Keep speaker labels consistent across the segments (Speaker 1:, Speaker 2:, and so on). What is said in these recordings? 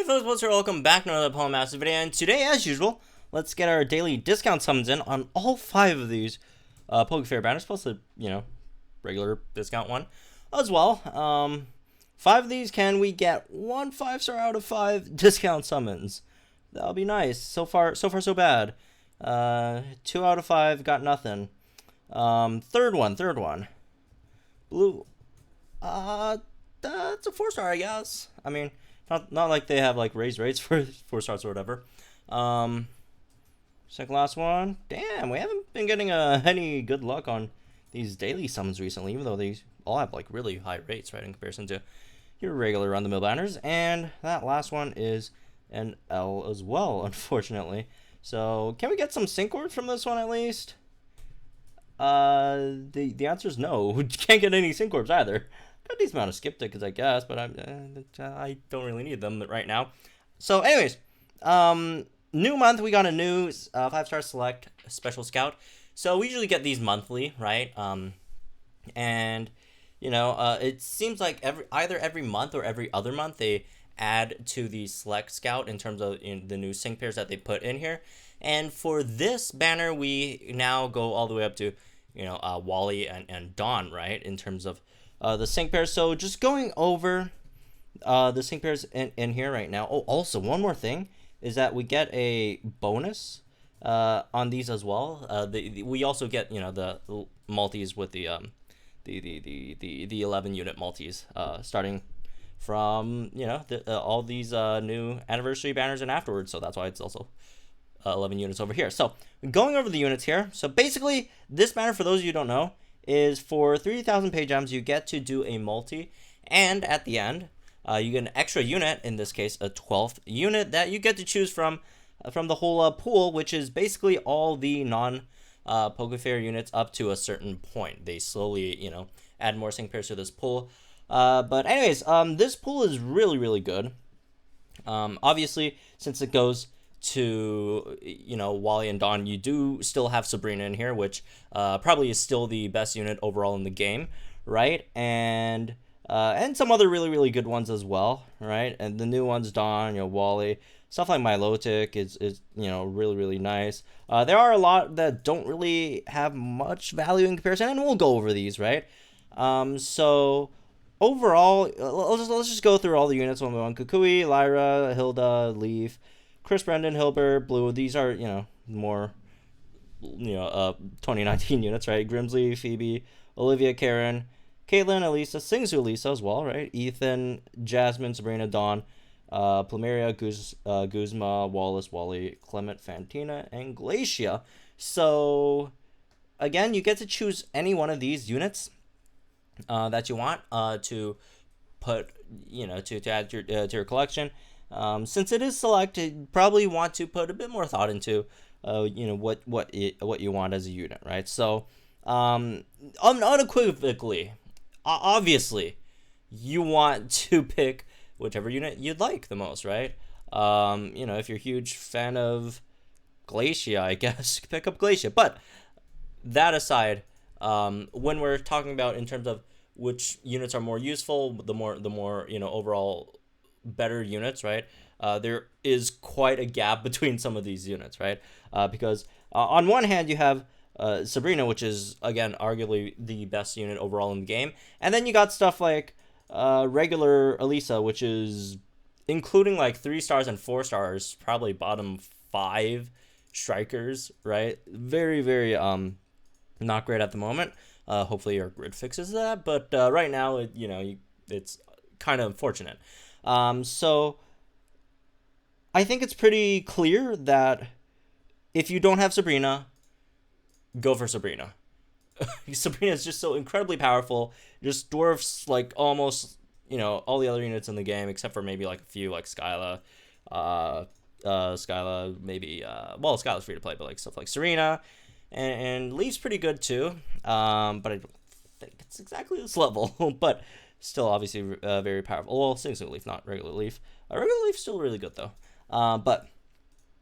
Speaker 1: folks, welcome back to another Pokemon Master video, and today, as usual, let's get our daily discount summons in on all 5 of these Pokefair banners, plus the, regular discount one as well. 5 of these, can we get 1 5-star out of 5 discount summons? That'll be nice. So far so bad. 2 out of 5, got nothing. Third one. Blue. That's a 4-star, I guess. I mean, not like they have like raised rates for 4 stars or whatever. Second last one. Damn, we haven't been getting any good luck on these daily summons recently, even though they all have like really high rates, right, in comparison to your regular run-the-mill banners. And that last one is an L as well, unfortunately. So can we get some sync orbs from this one at least? The answer is no. We can't get any sync orbs either. Got a decent amount of skip tickets, I guess, but I don't really need them right now. So, anyways, new month, we got a new 5-star select special scout. So we usually get these monthly, right? And it seems like either every month or every other month they add to the select scout in terms of the new sync pairs that they put in here. And for this banner, we now go all the way up to Wally and Dawn, right, in terms of the sync pairs. So just going over the sync pairs in here right now. Oh, also one more thing is that we get a bonus on these as well. We also get the multis with the 11 unit multis starting from all these new anniversary banners and afterwards. So that's why it's also 11 units over here. So going over the units here. So basically this banner, for those of you who don't know, is for 3,000 pay gems, you get to do a multi, and at the end, you get an extra unit, in this case, a 12th unit that you get to choose from the whole pool, which is basically all the non-Pokefair units up to a certain point. They slowly, add more sync pairs to this pool. But anyways, this pool is really, really good. Obviously, since it goes to Wally and Dawn, you do still have Sabrina in here, which probably is still the best unit overall in the game, right? And some other really, really good ones as well, right? And the new ones, Dawn, Wally, stuff like Milotic is really, really nice. There are a lot that don't really have much value in comparison, and we'll go over these, right? So overall, let's just go through all the units one by one. Kukui, Lyra, Hilda, Leaf, Chris, Brendan, Hilbert, Blue. These are, more, 2019 units, right? Grimsley, Phoebe, Olivia, Karen, Caitlin, Elisa, Singsu, Elisa as well, right? Ethan, Jasmine, Sabrina, Dawn, Plumeria, Guzma, Wallace, Wally, Clement, Fantina, and Glacia. So, again, you get to choose any one of these units that you want to put, to add to your collection. Since it is select, you probably want to put a bit more thought into, what you want as a unit, right? So, unequivocally, obviously, you want to pick whichever unit you'd like the most, right? If you're a huge fan of Glacia, I guess, pick up Glacia. But that aside, when we're talking about in terms of which units are more useful, the more overall better units, right? There is quite a gap between some of these units, right? Because on one hand you have Sabrina, which is again arguably the best unit overall in the game, and then you got stuff like regular Elisa, which is including like 3 stars and 4 stars, probably bottom 5 strikers, right? Very, very not great at the moment. Hopefully your grid fixes that, but right now it's kind of unfortunate. So I think it's pretty clear that if you don't have Sabrina, go for Sabrina. Sabrina is just so incredibly powerful, just dwarfs like almost all the other units in the game except for maybe like a few like Skyla, maybe Skyla's free to play, but like stuff like Serena and Leaf's pretty good too. But I don't think it's exactly this level, but still obviously very powerful. Well, Sing Leaf, not regular Leaf. Regular Leaf's still really good though. But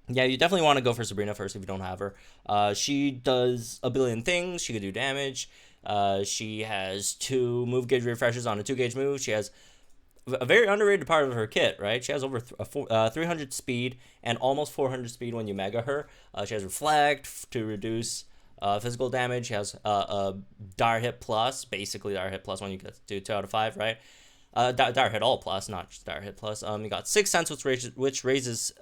Speaker 1: yeah, you definitely want to go for Sabrina first if you don't have her. She does a billion things. She could do damage. She has 2 move gauge refreshes on a 2 gauge move. She has a very underrated part of her kit, right? She has over 300 speed and almost 400 speed when you mega her. She has Reflect to reduce physical damage. She has Dire Hit Plus, basically Dire Hit Plus when you get to 2 out of 5, right? Dire Hit All Plus, not just Dire Hit Plus. You got Sixth Sense, which raises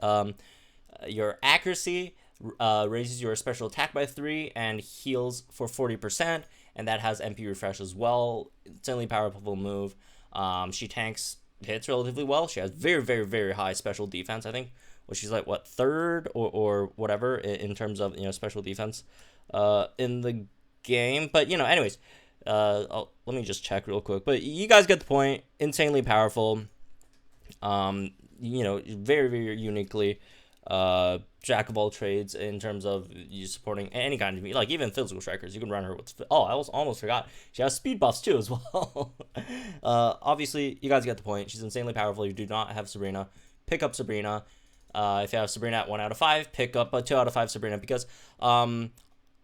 Speaker 1: your accuracy, raises your special attack by 3, and heals for 40%. And that has MP Refresh as well. Insanely powerful move. She tanks hits relatively well. She has very, very, very high special defense. I think, well, she's like what, third or whatever in terms of special defense in the game. But anyways, let me just check real quick. But you guys get the point. Insanely powerful. Very, very uniquely jack of all trades in terms of you supporting any kind of, like, even physical strikers. You can run her with, I almost forgot, she has speed buffs too as well. Obviously you guys get the point. She's insanely powerful. You do not have Sabrina, pick up Sabrina. If you have Sabrina at 1 out of 5, pick up a 2 out of 5 Sabrina, because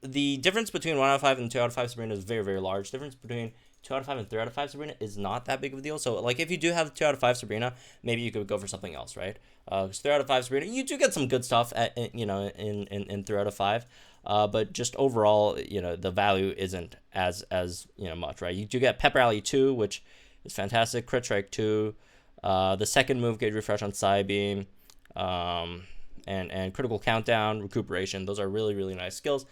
Speaker 1: the difference between 1 out of 5 and 2 out of 5 Sabrina is very, very large. Difference between 2 out of 5 and 3 out of 5 Sabrina is not that big of a deal. So, like, if you do have 2 out of 5 Sabrina, maybe you could go for something else, right? Because 3 out of 5 Sabrina, you do get some good stuff in 3 out of 5. But just overall, the value isn't as much, right? You do get Pep Rally 2, which is fantastic. Crit Strike 2, the second move gauge refresh on Psybeam, and critical countdown, recuperation. Those are really, really nice skills.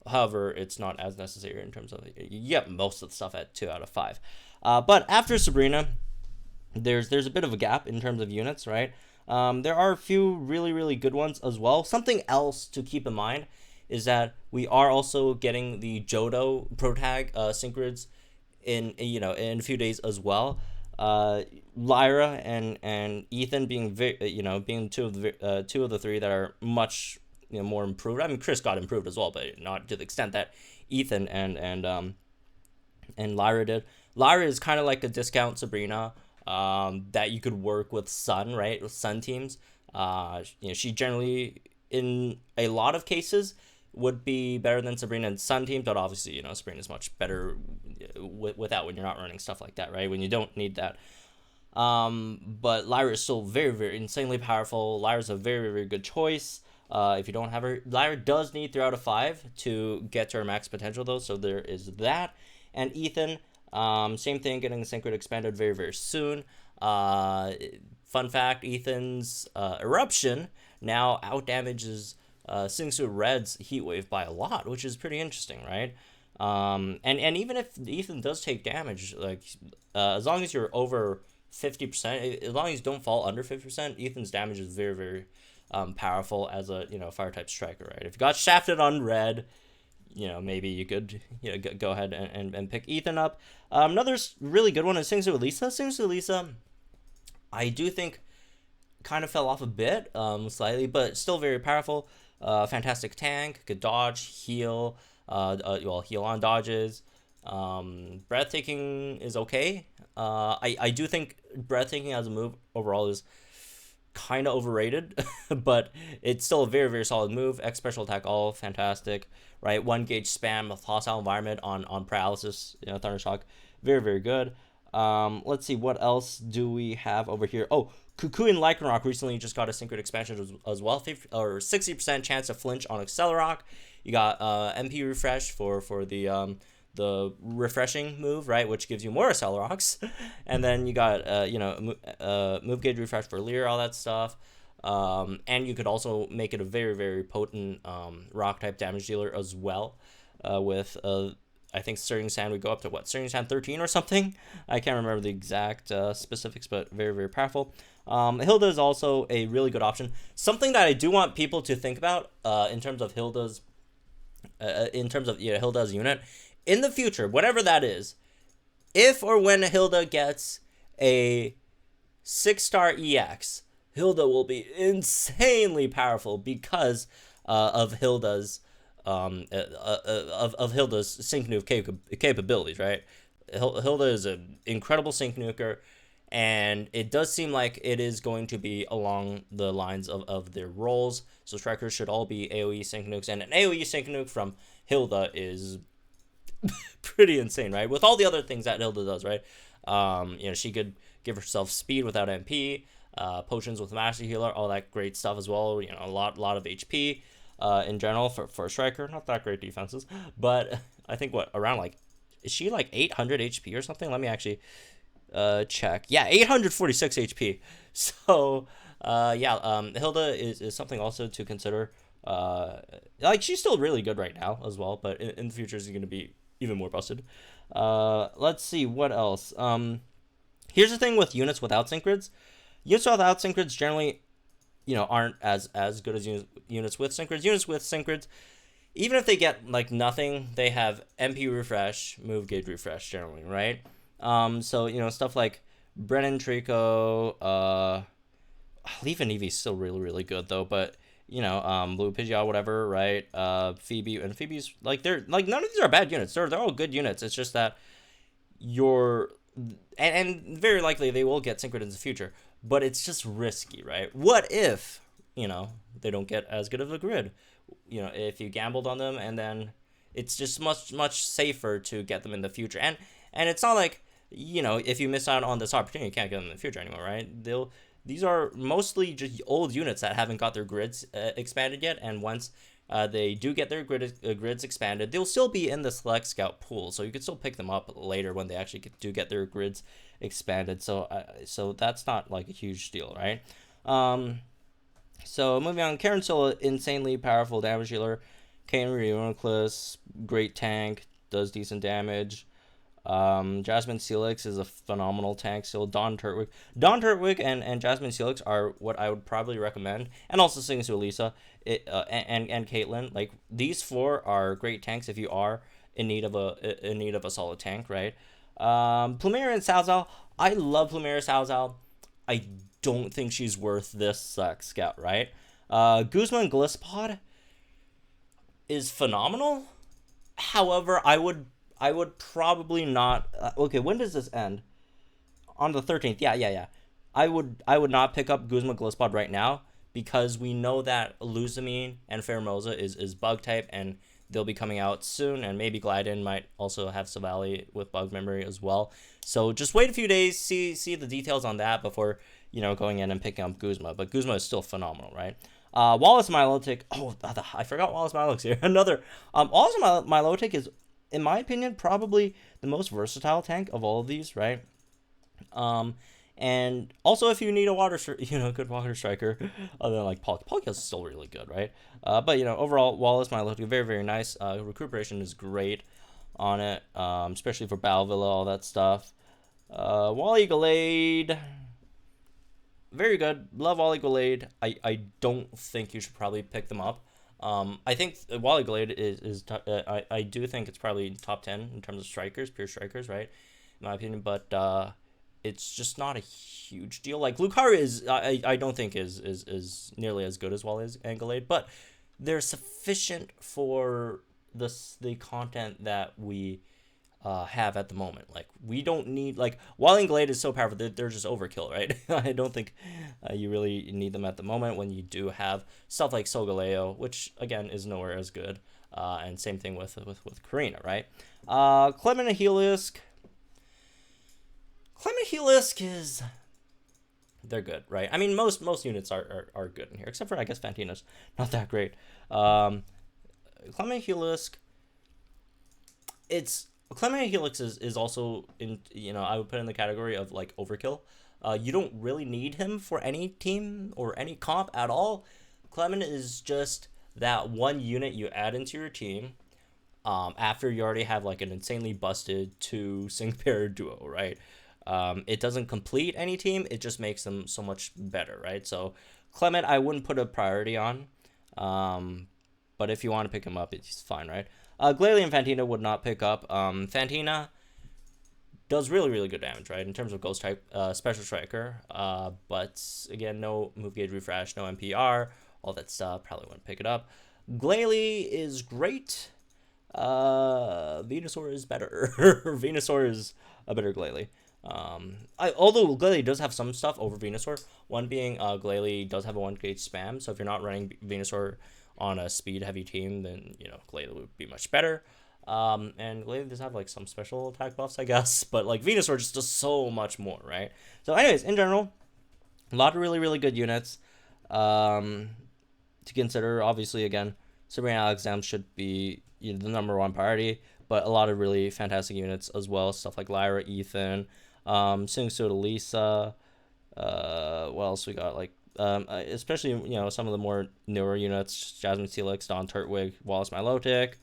Speaker 1: However, it's not as necessary in terms of, you get most of the stuff at 2 out of 5. But after Sabrina, there's a bit of a gap in terms of units, right? There are a few really, really good ones as well. Something else to keep in mind is that we are also getting the Johto Protag Synchronids in a few days as well. Lyra and Ethan being being two of the three that are much more improved. I mean, Chris got improved as well, but not to the extent that Ethan and Lyra did. Lyra is kind of like a discount Sabrina that you could work with Sun, right? With Sun teams. She generally, in a lot of cases, would be better than Sabrina and Sun teams, but obviously, Sabrina is much better without, when you're not running stuff like that, right? When you don't need that. But Lyra is still very, very insanely powerful. Lyra's a very, very good choice. If you don't have her, Lyra does need 3 out of 5 to get to her max potential, though, so there is that. And Ethan, same thing, getting the Synchro expanded very, very soon. Fun fact, Ethan's Eruption now outdamages Singsu Red's Heat Wave by a lot, which is pretty interesting, right? And even if Ethan does take damage, like, as long as you're over 50%, as long as you don't fall under 50%, Ethan's damage is very, very powerful as a fire type striker, right? If you got shafted on red, maybe you could go ahead and pick Ethan up. Another really good one is Singsu Elisa. Singsu Elisa, I do think kind of fell off a bit, slightly, but still very powerful. Fantastic tank, could dodge, heal, heal on dodges. Breathtaking is okay. I do think Breathtaking as a move overall is kind of overrated, but it's still a very, very solid move. X special attack, all fantastic, right? 1 gauge spam with hostile environment on paralysis, Thundershock, very, very good. Let's see, what else do we have over here? Oh, Cuckoo and Lycanroc recently just got a Synchro expansion as well, 60% chance to flinch on Accelerock. You got MP refresh for the refreshing move, right, which gives you more Accelerocks. And then you got move gauge refresh for Leer, all that stuff. And you could also make it a very, very potent rock type damage dealer as well, with I think Stirring Sand would go up to Stirring Sand 13 or something. I can't remember the exact specifics, but very, very powerful. Hilda is also a really good option. Something that I do want people to think about in terms of Hilda's Hilda's unit in the future, whatever that is, if or when Hilda gets a 6-star EX, Hilda will be insanely powerful because of Hilda's Sync Nuke capabilities, right? Hilda is an incredible Sync Nuker, and it does seem like it is going to be along the lines of their roles. So strikers should all be AoE Sync Nukes, and an AoE Sync Nuke from Hilda is pretty insane, right? With all the other things that Hilda does, right? She could give herself speed without MP, potions with Master Healer, all that great stuff as well. You know, a lot of HP in general for a striker. Not that great defenses, but I think around like, is she like 800 HP or something? Let me actually check. Yeah, 846 HP. So Hilda is something also to consider. Like, she's still really good right now as well, but in the future she's going to be even more busted. Let's see what else. Here's the thing with units without synchreds. Units without synchreds generally, aren't as good as units with synchreds. Units with synchreds, even if they get like nothing, they have MP refresh, move gauge refresh generally, right? So stuff like Brennan Trico, Leaf and Eevee's still really, really good though, but Blue Pidgeot, whatever, right? Phoebe, and Phoebe's like, they're like, none of these are bad units. They're all good units. It's just that and very likely they will get synchroned in the future, but it's just risky, right? What if they don't get as good of a grid? If you gambled on them, and then it's just much safer to get them in the future. And it's not like, if you miss out on this opportunity, you can't get them in the future anymore, right? These are mostly just old units that haven't got their grids expanded yet, and once they do get their grids expanded, they'll still be in the Select Scout pool, so you can still pick them up later when they actually do get their grids expanded. So that's not like a huge deal, right? So moving on, Karen still insanely powerful damage healer. Kane Reuniclus, great tank, does decent damage. Jasmine Celix is a phenomenal tank still. Dawn Turtwig and Jasmine Celix are what I would probably recommend, and also Sings to Elisa and Caitlyn. Like, these four are great tanks if you are in need of a solid tank, right? Plumera and Salzal, I love Plumera Salzal. I don't think she's worth this scout, right? Guzma and Glisspod is phenomenal. However, I would probably not. Okay, when does this end? On the 13th. Yeah. I would not pick up Guzma Glisspod right now, because we know that Luzamine and Pheromosa is bug type, and they'll be coming out soon, and maybe Glidden might also have Savali with bug memory as well. So just wait a few days, see the details on that before going in and picking up Guzma. But Guzma is still phenomenal, right? Wallace Milotic. Oh, I forgot Wallace Milotic here. Another Wallace Milotic is, in my opinion, probably the most versatile tank of all of these, right? And also, if you need a good water striker, other than like Palkia is still really good, right? But overall, Wallace Milotic, very, very nice. Recuperation is great on it, especially for Balvilla, all that stuff. Wally Glade, very good. Love Wally Glade. I don't think you should probably pick them up. I think Wally Glade is I do think it's probably top 10 in terms of strikers, pure strikers, right? In my opinion, but it's just not a huge deal. Like, Lucario is, I don't think is nearly as good as Wally and Glade, but they're sufficient for the content that we have at the moment. Like, we don't need, like, Wally and Glade is so powerful that they're just overkill, right? I don't think you really need them at the moment, when you do have stuff like Solgaleo, which again is nowhere as good, and same thing with Karina, right? Clement and Heliolisk is, they're good, right? I mean, most units are good in here, except for, I guess, Fantina's not that great. Clement Heliolisk, Clement Helix is also in, I would put in the category of like overkill. You don't really need him for any team or any comp at all. Clement is just that one unit you add into your team after you already have like an insanely busted 2 sync pair duo, right? It doesn't complete any team, it just makes them so much better, right? So Clement, I wouldn't put a priority on, but if you want to pick him up, it's fine, right? Glalie and Fantina would not pick up. Fantina does really, really good damage, right, in terms of ghost type, special striker, but again, no move gauge refresh, no MPR, all that stuff, probably wouldn't pick it up. Glalie is great. Venusaur is better. Venusaur is a better Glalie. Although Glalie does have some stuff over Venusaur, one being Glalie does have a 1 gauge spam, so if you're not running Venusaur on a speed heavy team, then Glalie would be much better. And Glaive does have like some special attack buffs, I guess, but like Venusaur just does so much more, right? So, anyways, in general, a lot of really, really good units to consider. Obviously, again, Sabrina Alexander should be the #1 priority, but a lot of really fantastic units as well. Stuff like Lyra, Ethan, Sing Su to Lisa. What else we got? Like, especially some of the more newer units: Jasmine Celix, Dawn Turtwig, Wallace Milotic.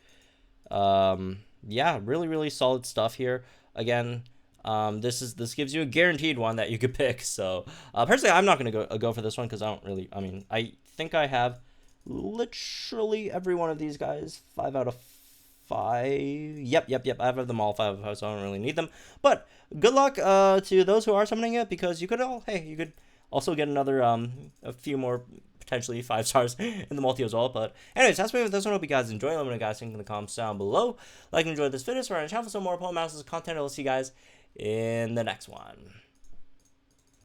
Speaker 1: Yeah, really, really solid stuff here. Again, this gives you a guaranteed one that you could pick. So personally, I'm not gonna go for this one because I don't really. I mean, I think I have literally every one of these guys 5 out of 5. Yep. I have them all 5 out of 5, so I don't really need them. But good luck to those who are summoning it, because you could also get another a few more potentially 5 stars in the multi as well. But anyways, that's me with this one. Hope you guys enjoy. Let me know, guys, think in the comments down below. Like and enjoy this video. So we're on the channel for some more Pokemon Masters content. I'll see you guys in the next one.